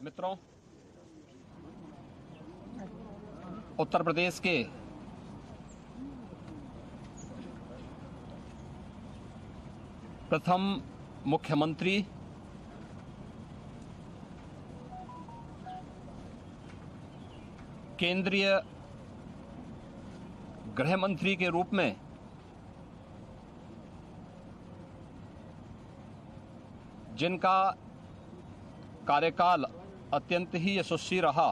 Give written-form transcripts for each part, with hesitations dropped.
मित्रों, उत्तर प्रदेश के प्रथम मुख्यमंत्री केंद्रीय गृह मंत्री के रूप में जिनका कार्यकाल अत्यंत ही यशस्वी रहा,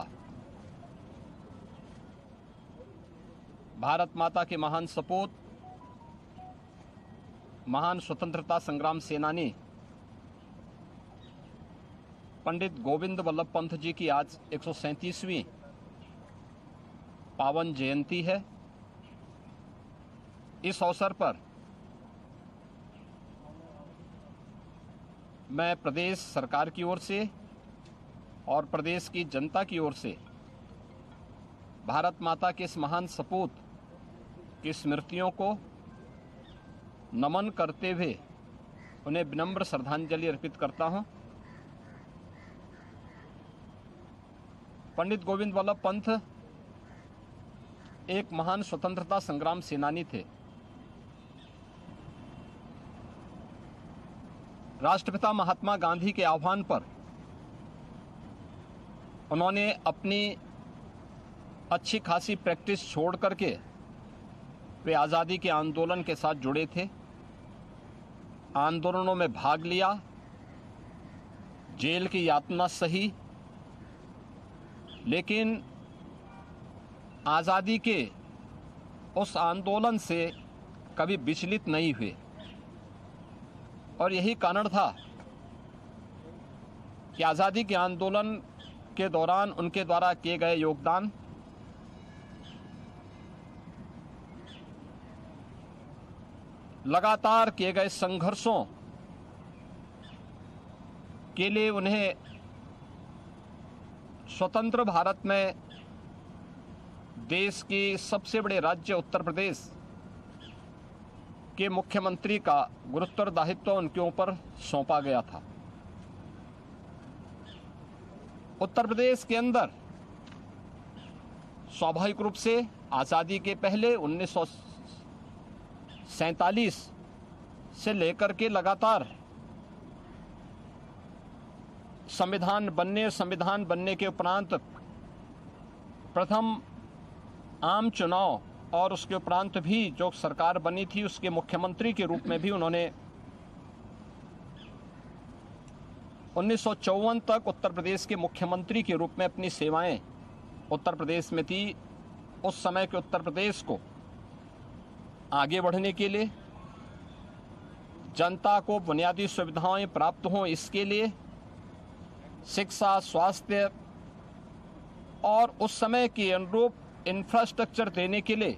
भारत माता के महान सपूत, महान स्वतंत्रता संग्राम सेनानी पंडित गोविंद वल्लभ पंत जी की आज 137वीं पावन जयंती है। इस अवसर पर मैं प्रदेश सरकार की ओर से और प्रदेश की जनता की ओर से भारत माता के इस महान सपूत की स्मृतियों को नमन करते हुए उन्हें विनम्र श्रद्धांजलि अर्पित करता हूं। पंडित गोविंद वल्लभ पंत एक महान स्वतंत्रता संग्राम सेनानी थे। राष्ट्रपिता महात्मा गांधी के आह्वान पर उन्होंने अपनी अच्छी खासी प्रैक्टिस छोड़ करके वे आज़ादी के आंदोलन के साथ जुड़े थे। आंदोलनों में भाग लिया, जेल की यातना सही, लेकिन आज़ादी के उस आंदोलन से कभी विचलित नहीं हुए। और यही कारण था कि आज़ादी के आंदोलन के दौरान उनके द्वारा किए गए योगदान लगातार किए गए संघर्षों के लिए उन्हें स्वतंत्र भारत में देश की सबसे बड़े राज्य उत्तर प्रदेश के मुख्यमंत्री का गुरुत्तरदायित्व उनके ऊपर सौंपा गया था। उत्तर प्रदेश के अंदर स्वाभाविक रूप से आज़ादी के पहले 1947 से लेकर के लगातार संविधान बनने के उपरांत प्रथम आम चुनाव और उसके उपरांत भी जो सरकार बनी थी उसके मुख्यमंत्री के रूप में भी उन्होंने 1954 तक उत्तर प्रदेश के मुख्यमंत्री के रूप में अपनी सेवाएं उत्तर प्रदेश में थी। उस समय के उत्तर प्रदेश को आगे बढ़ने के लिए, जनता को बुनियादी सुविधाएं प्राप्त हों इसके लिए, शिक्षा, स्वास्थ्य और उस समय के अनुरूप इंफ्रास्ट्रक्चर देने के लिए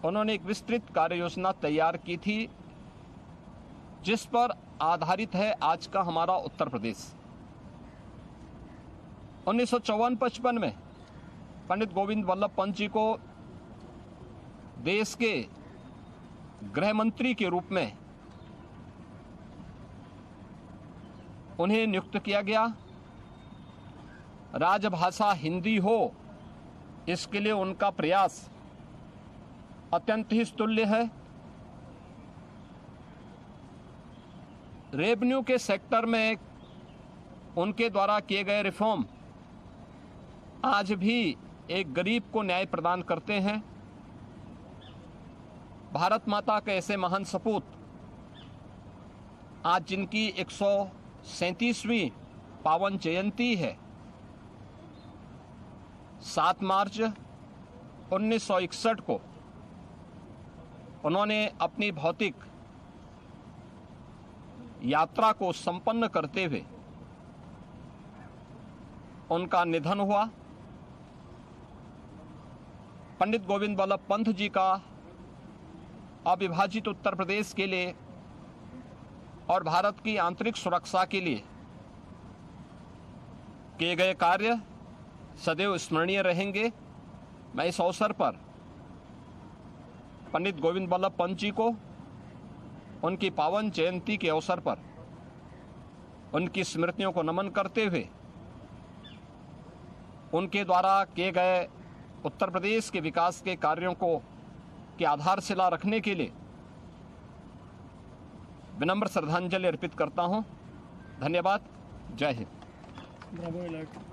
उन्होंने एक विस्तृत कार्य योजना तैयार की थी, जिस पर आधारित है आज का हमारा उत्तर प्रदेश। 1954-55 में पंडित गोविंद वल्लभ पंत जी को देश के गृह मंत्री के रूप में उन्हें नियुक्त किया गया। राजभाषा हिंदी हो, इसके लिए उनका प्रयास अत्यंत ही स्तुल्य है। रेवेन्यू के सेक्टर में उनके द्वारा किए गए रिफॉर्म आज भी एक गरीब को न्याय प्रदान करते हैं। भारत माता के ऐसे महान सपूत आज जिनकी 137वीं पावन जयंती है, 7 मार्च 1961 को उन्होंने अपनी भौतिक यात्रा को संपन्न करते हुए उनका निधन हुआ। पंडित गोविंद वल्लभ पंत जी का अविभाजित उत्तर प्रदेश के लिए और भारत की आंतरिक सुरक्षा के लिए किए गए कार्य सदैव स्मरणीय रहेंगे। मैं इस अवसर पर पंडित गोविंद वल्लभ पंत जी को उनकी पावन जयंती के अवसर पर उनकी स्मृतियों को नमन करते हुए उनके द्वारा किए गए उत्तर प्रदेश के विकास के कार्यों को की आधारशिला रखने के लिए विनम्र श्रद्धांजलि अर्पित करता हूं। धन्यवाद। जय हिंद।